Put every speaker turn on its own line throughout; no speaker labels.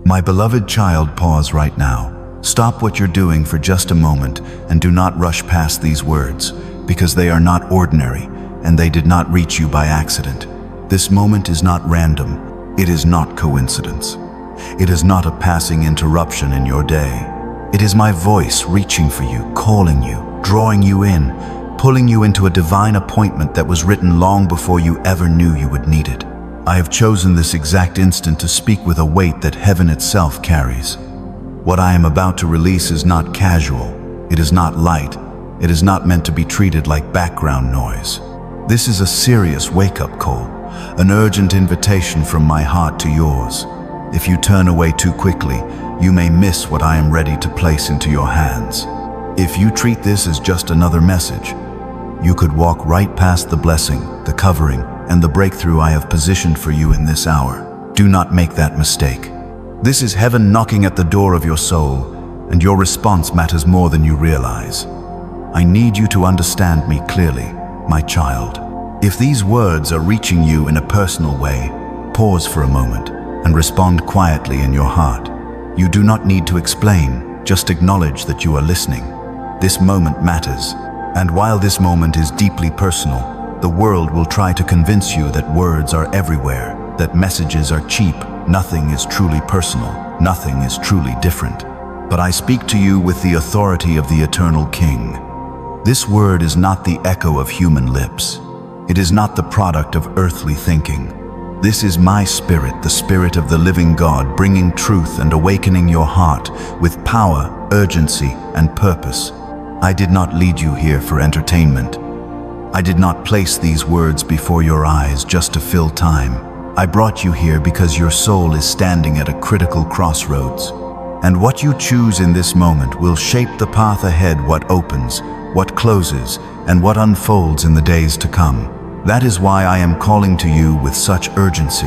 My beloved child, pause right now. Stop what you're doing for just a moment and do not rush past these words, because they are not ordinary and they did not reach you by accident. This moment is not random. It is not coincidence. It is not a passing interruption in your day. It is my voice reaching for you, calling you, drawing you in, pulling you into a divine appointment that was written long before you ever knew you would need it. I have chosen this exact instant to speak with a weight that heaven itself carries. What I am about to release is not casual. It is not light. It is not meant to be treated like background noise. This is a serious wake-up call, an urgent invitation from my heart to yours. If you turn away too quickly, you may miss what I am ready to place into your hands. If you treat this as just another message, you could walk right past the blessing, the covering, and the breakthrough I have positioned for you in this hour. Do not make that mistake. This is heaven knocking at the door of your soul, and your response matters more than you realize. I need you to understand me clearly, my child. If these words are reaching you in a personal way, pause for a moment and respond quietly in your heart. You do not need to explain, just acknowledge that you are listening. This moment matters, and while this moment is deeply personal, the world will try to convince you that words are everywhere, that messages are cheap, nothing is truly personal, nothing is truly different. But I speak to you with the authority of the Eternal King. This word is not the echo of human lips. It is not the product of earthly thinking. This is my spirit, the spirit of the living God, bringing truth and awakening your heart with power, urgency, and purpose. I did not lead you here for entertainment. I did not place these words before your eyes just to fill time. I brought you here because your soul is standing at a critical crossroads. And what you choose in this moment will shape the path ahead, what opens, what closes, and what unfolds in the days to come. That is why I am calling to you with such urgency.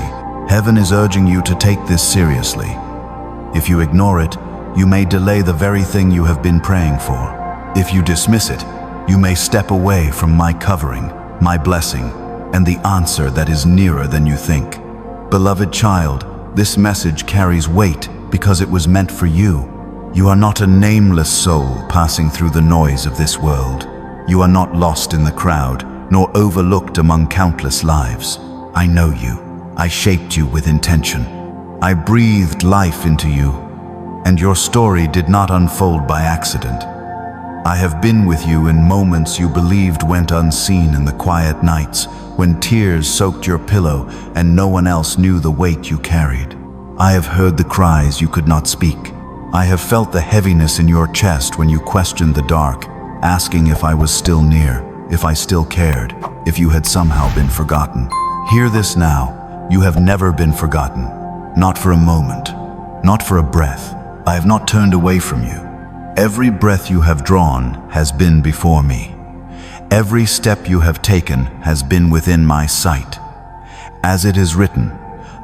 Heaven is urging you to take this seriously. If you ignore it, you may delay the very thing you have been praying for. If you dismiss it, you may step away from my covering, my blessing, and the answer that is nearer than you think. Beloved child, this message carries weight because it was meant for you. You are not a nameless soul passing through the noise of this world. You are not lost in the crowd, nor overlooked among countless lives. I know you. I shaped you with intention. I breathed life into you, and your story did not unfold by accident. I have been with you in moments you believed went unseen, in the quiet nights when tears soaked your pillow and no one else knew the weight you carried. I have heard the cries you could not speak. I have felt the heaviness in your chest when you questioned the dark, asking if I was still near, if I still cared, if you had somehow been forgotten. Hear this now. You have never been forgotten. Not for a moment. Not for a breath. I have not turned away from you. Every breath you have drawn has been before me. Every step you have taken has been within my sight. As it is written,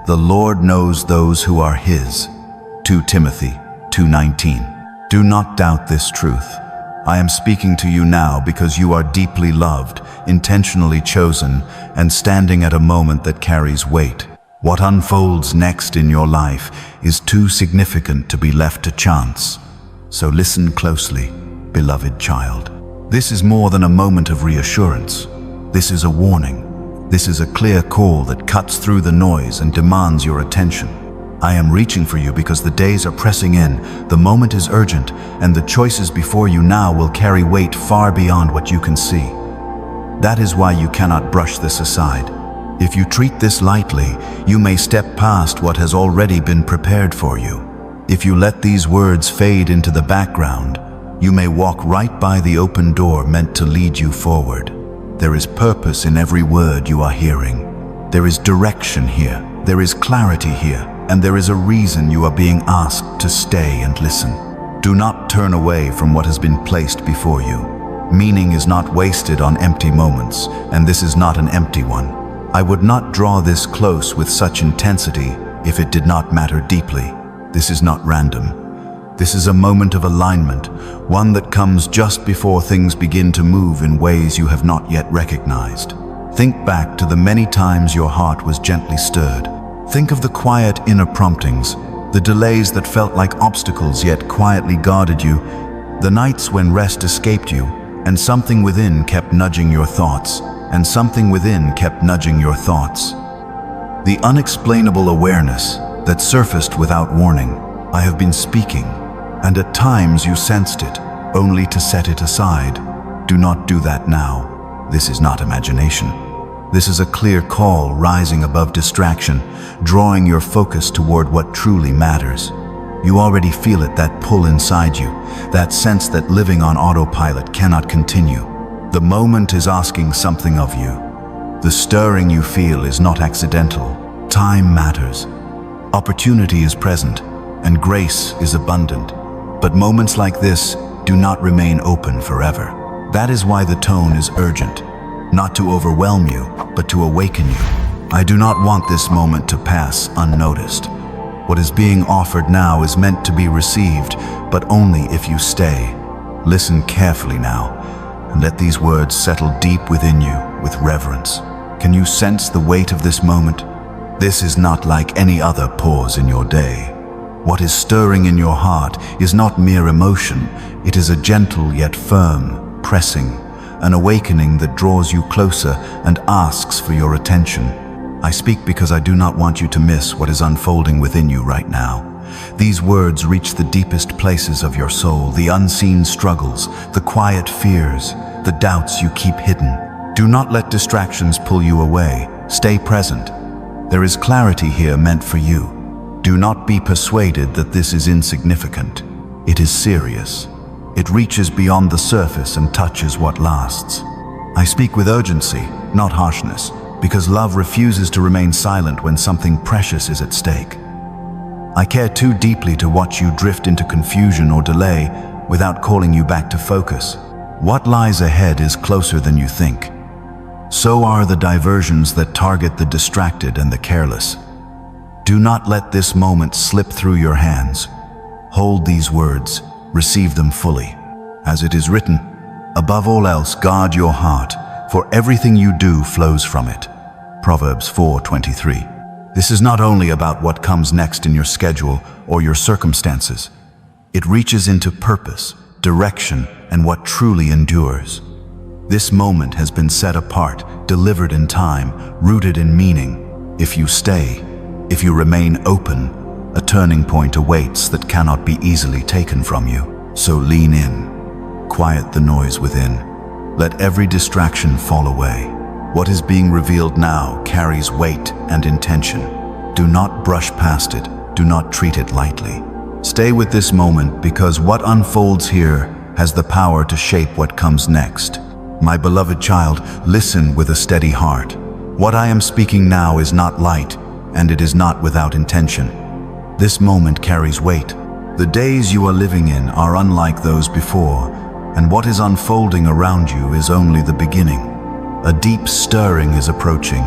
the Lord knows those who are His. 2 Timothy 2:19. Do not doubt this truth. I am speaking to you now because you are deeply loved, intentionally chosen, and standing at a moment that carries weight. What unfolds next in your life is too significant to be left to chance. So listen closely, beloved child. This is more than a moment of reassurance. This is a warning. This is a clear call that cuts through the noise and demands your attention. I am reaching for you because the days are pressing in, the moment is urgent, and the choices before you now will carry weight far beyond what you can see. That is why you cannot brush this aside. If you treat this lightly, you may step past what has already been prepared for you. If you let these words fade into the background, you may walk right by the open door meant to lead you forward. There is purpose in every word you are hearing. There is direction here, there is clarity here, and there is a reason you are being asked to stay and listen. Do not turn away from what has been placed before you. Meaning is not wasted on empty moments, and this is not an empty one. I would not draw this close with such intensity if it did not matter deeply. This is not random. This is a moment of alignment, one that comes just before things begin to move in ways you have not yet recognized. Think back to the many times your heart was gently stirred. Think of the quiet inner promptings, the delays that felt like obstacles yet quietly guarded you, the nights when rest escaped you, and something within kept nudging your thoughts, and something within kept nudging your thoughts. The unexplainable awareness that surfaced without warning. I have been speaking, and at times you sensed it, only to set it aside. Do not do that now. This is not imagination. This is a clear call rising above distraction, drawing your focus toward what truly matters. You already feel it, that pull inside you, that sense that living on autopilot cannot continue. The moment is asking something of you. The stirring you feel is not accidental. Time matters. Opportunity is present, and grace is abundant. But moments like this do not remain open forever. That is why the tone is urgent, not to overwhelm you, but to awaken you. I do not want this moment to pass unnoticed. What is being offered now is meant to be received, but only if you stay. Listen carefully now, and let these words settle deep within you with reverence. Can you sense the weight of this moment? This is not like any other pause in your day. What is stirring in your heart is not mere emotion. It is a gentle yet firm pressing, an awakening that draws you closer and asks for your attention. I speak because I do not want you to miss what is unfolding within you right now. These words reach the deepest places of your soul, the unseen struggles, the quiet fears, the doubts you keep hidden. Do not let distractions pull you away. Stay present. There is clarity here meant for you. Do not be persuaded that this is insignificant. It is serious. It reaches beyond the surface and touches what lasts. I speak with urgency, not harshness, because love refuses to remain silent when something precious is at stake. I care too deeply to watch you drift into confusion or delay without calling you back to focus. What lies ahead is closer than you think. So are the diversions that target the distracted and the careless. Do not let this moment slip through your hands. Hold these words, receive them fully. As it is written, above all else, guard your heart, for everything you do flows from it. Proverbs 4:23. This is not only about what comes next in your schedule or your circumstances. It reaches into purpose, direction, and what truly endures. This moment has been set apart, delivered in time, rooted in meaning. If you stay, if you remain open, a turning point awaits that cannot be easily taken from you. So lean in, quiet the noise within. Let every distraction fall away. What is being revealed now carries weight and intention. Do not brush past it. Do not treat it lightly. Stay with this moment, because what unfolds here has the power to shape what comes next. My beloved child, listen with a steady heart. What I am speaking now is not light, and it is not without intention. This moment carries weight. The days you are living in are unlike those before, and what is unfolding around you is only the beginning. A deep stirring is approaching,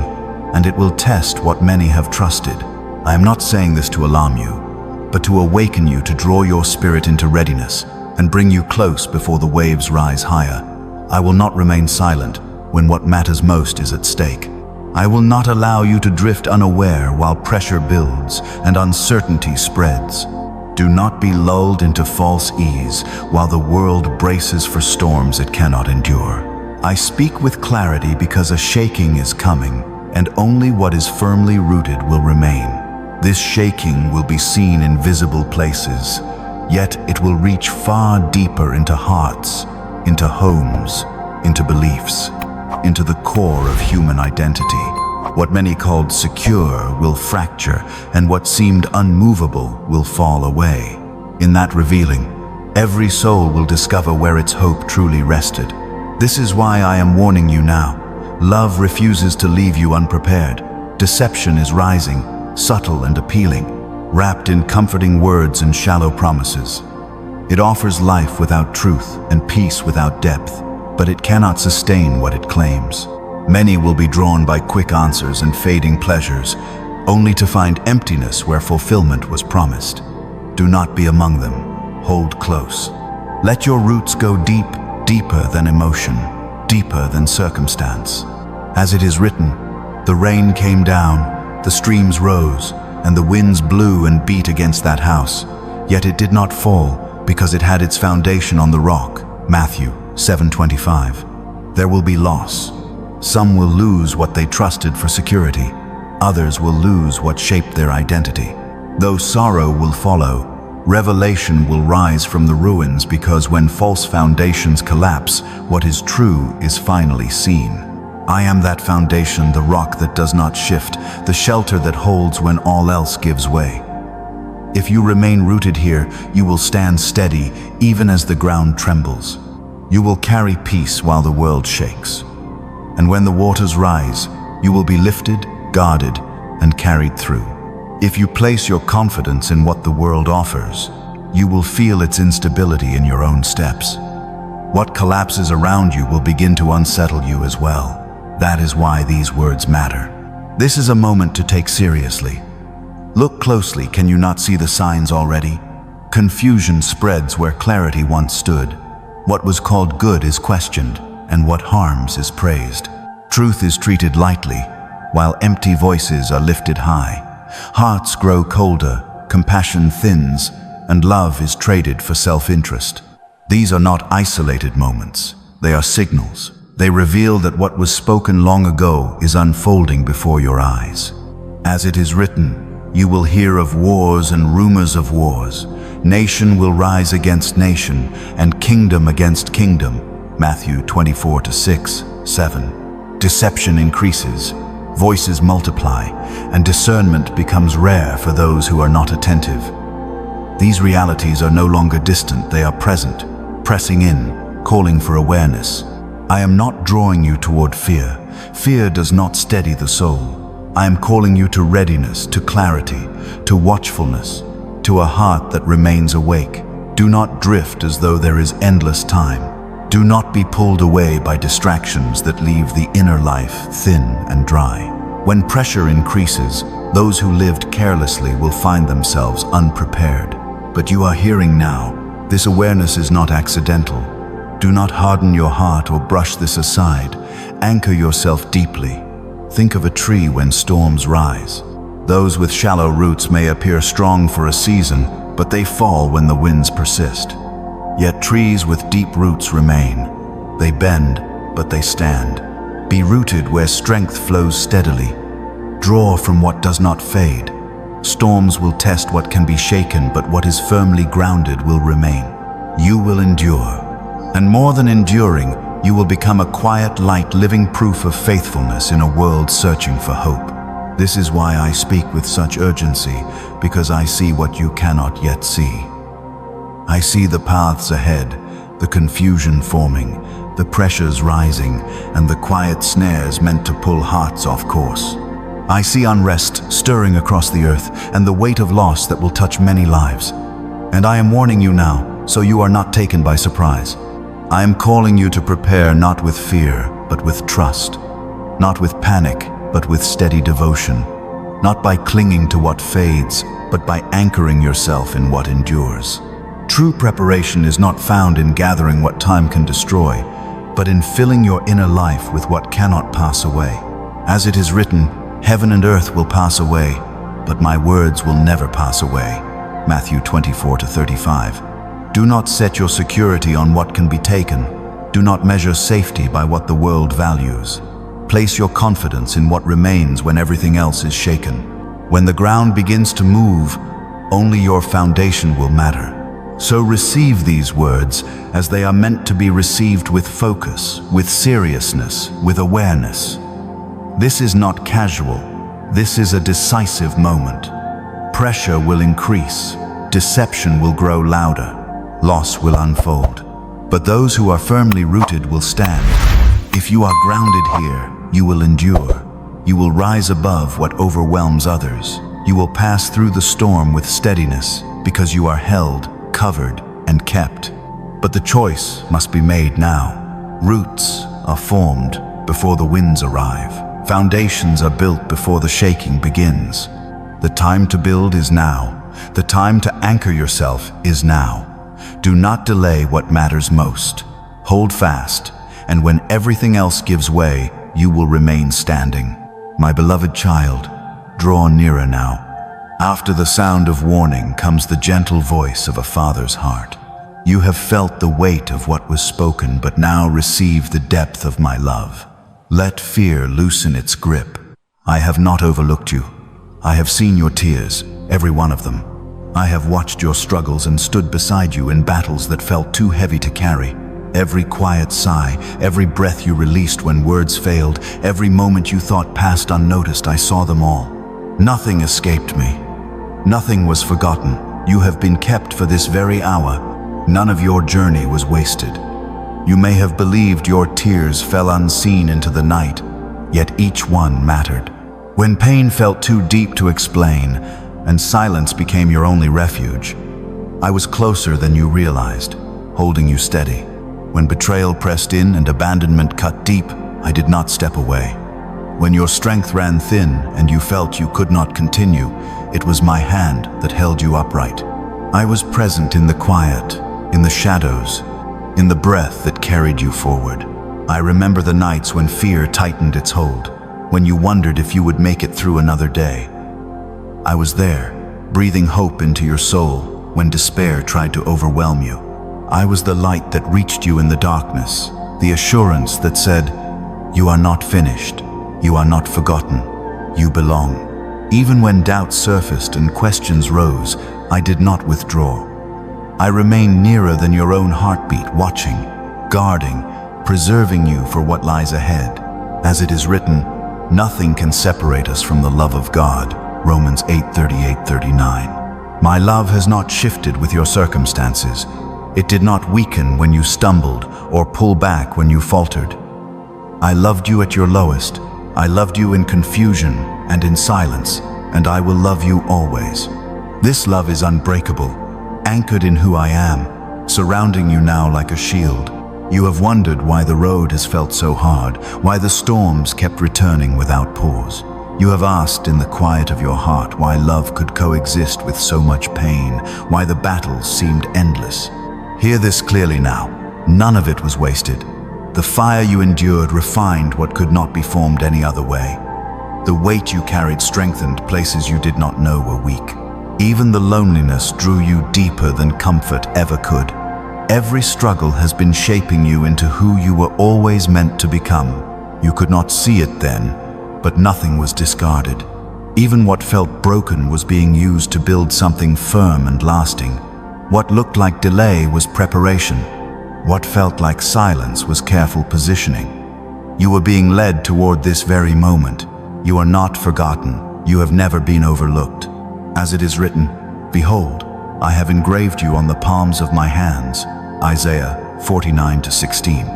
and it will test what many have trusted. I am not saying this to alarm you, but to awaken you, to draw your spirit into readiness and bring you close before the waves rise higher. I will not remain silent when what matters most is at stake. I will not allow you to drift unaware while pressure builds and uncertainty spreads. Do not be lulled into false ease while the world braces for storms it cannot endure. I speak with clarity because a shaking is coming, and only what is firmly rooted will remain. This shaking will be seen in visible places, yet it will reach far deeper into hearts, into homes, into beliefs, into the core of human identity. What many called secure will fracture, and what seemed unmovable will fall away. In that revealing, every soul will discover where its hope truly rested. This is why I am warning you now. Love refuses to leave you unprepared. Deception is rising, subtle and appealing, wrapped in comforting words and shallow promises. It offers life without truth and peace without depth, but it cannot sustain what it claims. Many will be drawn by quick answers and fading pleasures, only to find emptiness where fulfillment was promised. Do not be among them. Hold close. Let your roots go deep, deeper than emotion, deeper than circumstance. As it is written, the rain came down, the streams rose, and the winds blew and beat against that house. Yet it did not fall, because it had its foundation on the rock. Matthew 7:25. There will be loss. Some will lose what they trusted for security. Others will lose what shaped their identity. Though sorrow will follow, revelation will rise from the ruins, because when false foundations collapse, what is true is finally seen. I am that foundation, the rock that does not shift, the shelter that holds when all else gives way. If you remain rooted here, you will stand steady even as the ground trembles. You will carry peace while the world shakes. And when the waters rise, you will be lifted, guarded, and carried through. If you place your confidence in what the world offers, you will feel its instability in your own steps. What collapses around you will begin to unsettle you as well. That is why these words matter. This is a moment to take seriously. Look closely, can you not see the signs already? Confusion spreads where clarity once stood. What was called good is questioned, and what harms is praised. Truth is treated lightly, while empty voices are lifted high. Hearts grow colder, compassion thins, and love is traded for self-interest. These are not isolated moments, they are signals. They reveal that what was spoken long ago is unfolding before your eyes. As it is written, you will hear of wars and rumors of wars. Nation will rise against nation, and kingdom against kingdom. Matthew 24:6-7. Deception increases, voices multiply, and discernment becomes rare for those who are not attentive. These realities are no longer distant, they are present, pressing in, calling for awareness. I am not drawing you toward fear. Fear does not steady the soul. I am calling you to readiness, to clarity, to watchfulness, to a heart that remains awake. Do not drift as though there is endless time. Do not be pulled away by distractions that leave the inner life thin and dry. When pressure increases, those who lived carelessly will find themselves unprepared. But you are hearing now. This awareness is not accidental. Do not harden your heart or brush this aside. Anchor yourself deeply. Think of a tree when storms rise. Those with shallow roots may appear strong for a season, but they fall when the winds persist. Yet trees with deep roots remain. They bend, but they stand. Be rooted where strength flows steadily. Draw from what does not fade. Storms will test what can be shaken, but what is firmly grounded will remain. You will endure. And more than enduring, you will become a quiet light, living proof of faithfulness in a world searching for hope. This is why I speak with such urgency, because I see what you cannot yet see. I see the paths ahead, the confusion forming, the pressures rising, and the quiet snares meant to pull hearts off course. I see unrest stirring across the earth, and the weight of loss that will touch many lives. And I am warning you now, so you are not taken by surprise. I am calling you to prepare not with fear, but with trust. Not with panic, but with steady devotion. Not by clinging to what fades, but by anchoring yourself in what endures. True preparation is not found in gathering what time can destroy, but in filling your inner life with what cannot pass away. As it is written, heaven and earth will pass away, but my words will never pass away. Matthew 24:35. Do not set your security on what can be taken. Do not measure safety by what the world values. Place your confidence in what remains when everything else is shaken. When the ground begins to move, only your foundation will matter. So receive these words as they are meant to be received with focus, with seriousness, with awareness. This is not casual. This is a decisive moment. Pressure will increase. Deception will grow louder. Loss will unfold. But those who are firmly rooted will stand. If you are grounded here, you will endure. You will rise above what overwhelms others. You will pass through the storm with steadiness because you are held, covered, and kept. But the choice must be made now. Roots are formed before the winds arrive. Foundations are built before the shaking begins. The time to build is now. The time to anchor yourself is now. Do not delay what matters most. Hold fast, and when everything else gives way, you will remain standing. My beloved child, draw nearer now. After the sound of warning comes the gentle voice of a father's heart. You have felt the weight of what was spoken, but now receive the depth of my love. Let fear loosen its grip. I have not overlooked you. I have seen your tears, every one of them. I have watched your struggles and stood beside you in battles that felt too heavy to carry. Every quiet sigh, every breath you released when words failed, every moment you thought passed unnoticed, I saw them all. Nothing escaped me. Nothing was forgotten. You have been kept for this very hour. None of your journey was wasted. You may have believed your tears fell unseen into the night, yet each one mattered. When pain felt too deep to explain, and silence became your only refuge, I was closer than you realized, holding you steady. When betrayal pressed in and abandonment cut deep, I did not step away. When your strength ran thin and you felt you could not continue, it was my hand that held you upright. I was present in the quiet, in the shadows, in the breath that carried you forward. I remember the nights when fear tightened its hold, when you wondered if you would make it through another day. I was there, breathing hope into your soul when despair tried to overwhelm you. I was the light that reached you in the darkness, the assurance that said, you are not finished, you are not forgotten, you belong. Even when doubts surfaced and questions rose, I did not withdraw. I remained nearer than your own heartbeat, watching, guarding, preserving you for what lies ahead. As it is written, nothing can separate us from the love of God. Romans 8:38-39. My love has not shifted with your circumstances. It did not weaken when you stumbled or pull back when you faltered. I loved you at your lowest. I loved you in confusion and in silence, and I will love you always. This love is unbreakable, anchored in who I am, surrounding you now like a shield. You have wondered why the road has felt so hard, why the storms kept returning without pause. You have asked in the quiet of your heart why love could coexist with so much pain, why the battles seemed endless. Hear this clearly now. None of it was wasted. The fire you endured refined what could not be formed any other way. The weight you carried strengthened places you did not know were weak. Even the loneliness drew you deeper than comfort ever could. Every struggle has been shaping you into who you were always meant to become. You could not see it then, but nothing was discarded. Even what felt broken was being used to build something firm and lasting. What looked like delay was preparation. What felt like silence was careful positioning. You were being led toward this very moment. You are not forgotten. You have never been overlooked. As it is written, behold, I have engraved you on the palms of my hands. Isaiah 49:16.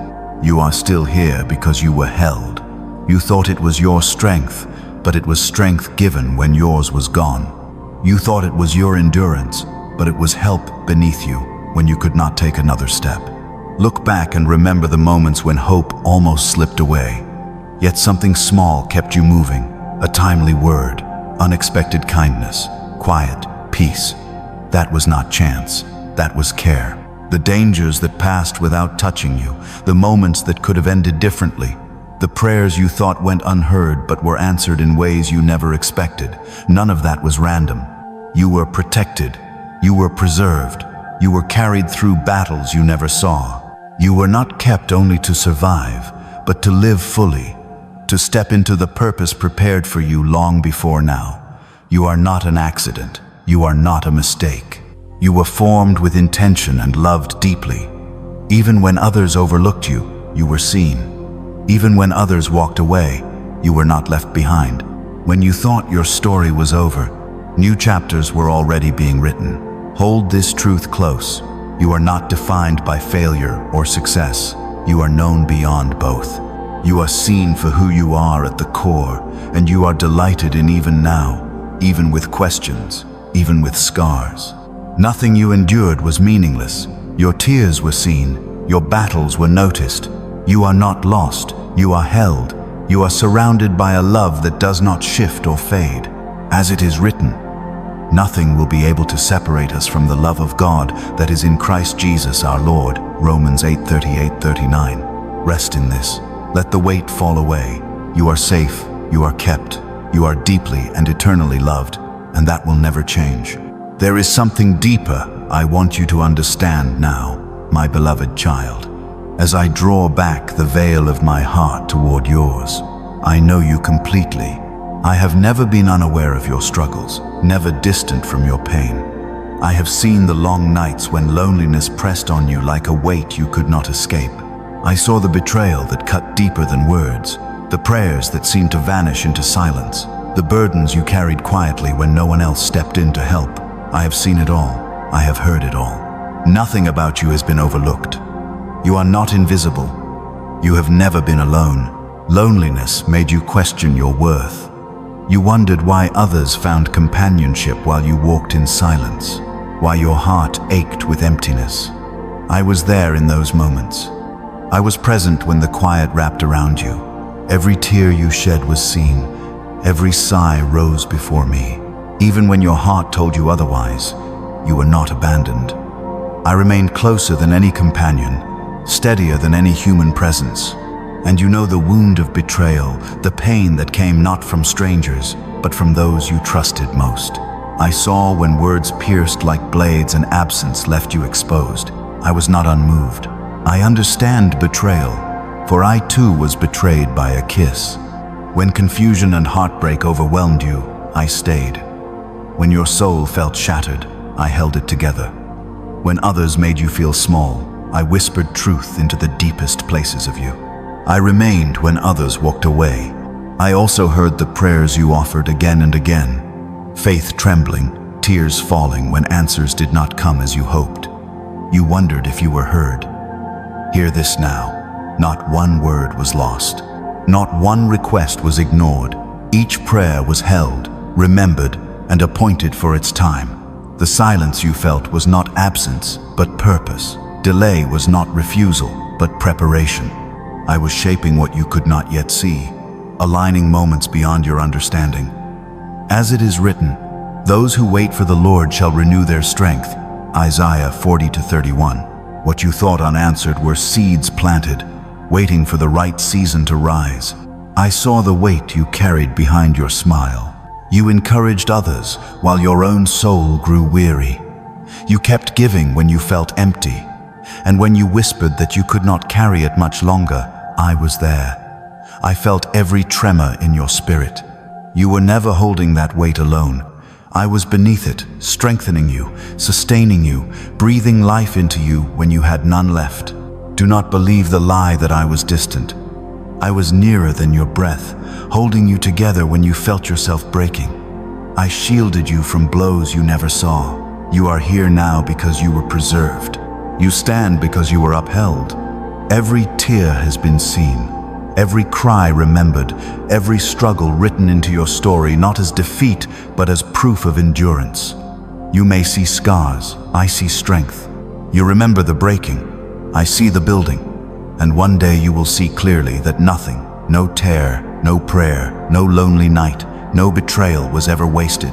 You are still here because you were held. You thought it was your strength, but it was strength given when yours was gone. You thought it was your endurance, but it was help beneath you when you could not take another step. Look back and remember the moments when hope almost slipped away. Yet something small kept you moving, a timely word, unexpected kindness, quiet peace. That was not chance, that was care. The dangers that passed without touching you, the moments that could have ended differently, the prayers you thought went unheard but were answered in ways you never expected. None of that was random. You were protected. You were preserved. You were carried through battles you never saw. You were not kept only to survive, but to live fully, to step into the purpose prepared for you long before now. You are not an accident. You are not a mistake. You were formed with intention and loved deeply. Even when others overlooked you, you were seen. Even when others walked away, you were not left behind. When you thought your story was over, new chapters were already being written. Hold this truth close. You are not defined by failure or success. You are known beyond both. You are seen for who you are at the core, and you are delighted in even now, even with questions, even with scars. Nothing you endured was meaningless. Your tears were seen. Your battles were noticed. You are not lost. You are held. You are surrounded by a love that does not shift or fade. As it is written, nothing will be able to separate us from the love of God that is in Christ Jesus our Lord. Romans 8:38-39. Rest in this. Let the weight fall away. You are safe. You are kept. You are deeply and eternally loved. and that will never change. There is something deeper I want you to understand now, my beloved child. As I draw back the veil of my heart toward yours, I know you completely. I have never been unaware of your struggles, never distant from your pain. I have seen the long nights when loneliness pressed on you like a weight you could not escape. I saw the betrayal that cut deeper than words, the prayers that seemed to vanish into silence, the burdens you carried quietly when no one else stepped in to help. I have seen it all. I have heard it all. Nothing about you has been overlooked. You are not invisible. You have never been alone. Loneliness made you question your worth. You wondered why others found companionship while you walked in silence, why your heart ached with emptiness. I was there in those moments. I was present when the quiet wrapped around you. Every tear you shed was seen. Every sigh rose before me. Even when your heart told you otherwise, you were not abandoned. I remained closer than any companion, steadier than any human presence. And you know the wound of betrayal, the pain that came not from strangers, but from those you trusted most. I saw when words pierced like blades and absence left you exposed. I was not unmoved. I understand betrayal, for I too was betrayed by a kiss. When confusion and heartbreak overwhelmed you, I stayed. When your soul felt shattered, I held it together. When others made you feel small, I whispered truth into the deepest places of you. I remained when others walked away. I also heard the prayers you offered again and again, faith trembling, tears falling when answers did not come as you hoped. You wondered if you were heard. Hear this now. Not one word was lost. Not one request was ignored. Each prayer was held, remembered, and appointed for its time. The silence you felt was not absence, but purpose. Delay was not refusal, but preparation. I was shaping what you could not yet see, aligning moments beyond your understanding. As it is written, those who wait for the Lord shall renew their strength. Isaiah 40-31. What you thought unanswered were seeds planted, waiting for the right season to rise. I saw the weight you carried behind your smile. You encouraged others while your own soul grew weary. You kept giving when you felt empty. And when you whispered that you could not carry it much longer, I was there. I felt every tremor in your spirit. You were never holding that weight alone. I was beneath it, strengthening you, sustaining you, breathing life into you when you had none left. Do not believe the lie that I was distant. I was nearer than your breath, holding you together when you felt yourself breaking. I shielded you from blows you never saw. You are here now because you were preserved. You stand because you were upheld. Every tear has been seen, every cry remembered, every struggle written into your story, not as defeat, but as proof of endurance. You may see scars, I see strength. You remember the breaking, I see the building. And one day you will see clearly that nothing, no tear, no prayer, no lonely night, no betrayal was ever wasted.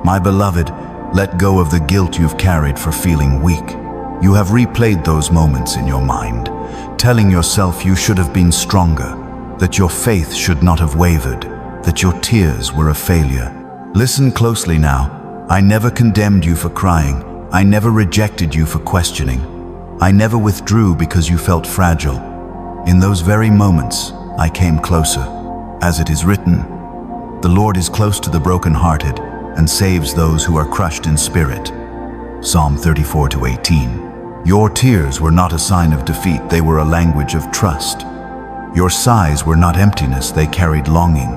My beloved, let go of the guilt you've carried for feeling weak. You have replayed those moments in your mind, telling yourself you should have been stronger, that your faith should not have wavered, that your tears were a failure. Listen closely now. I never condemned you for crying. I never rejected you for questioning. I never withdrew because you felt fragile. In those very moments, I came closer. As it is written, the Lord is close to the brokenhearted and saves those who are crushed in spirit. Psalm 34-18. Your tears were not a sign of defeat, they were a language of trust. Your sighs were not emptiness, they carried longing.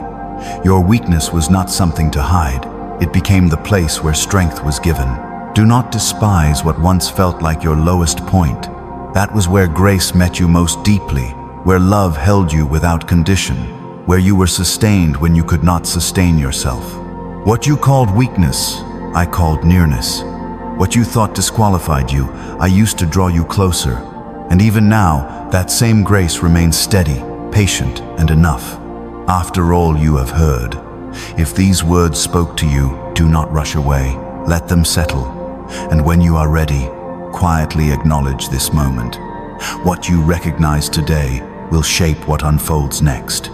Your weakness was not something to hide, it became the place where strength was given. Do not despise what once felt like your lowest point. That was where grace met you most deeply, where love held you without condition, where you were sustained when you could not sustain yourself. What you called weakness, I called nearness. What you thought disqualified you, I used to draw you closer. And even now, that same grace remains steady, patient, and enough. After all you have heard, if these words spoke to you, do not rush away. Let them settle. And when you are ready, quietly acknowledge this moment. What you recognize today will shape what unfolds next.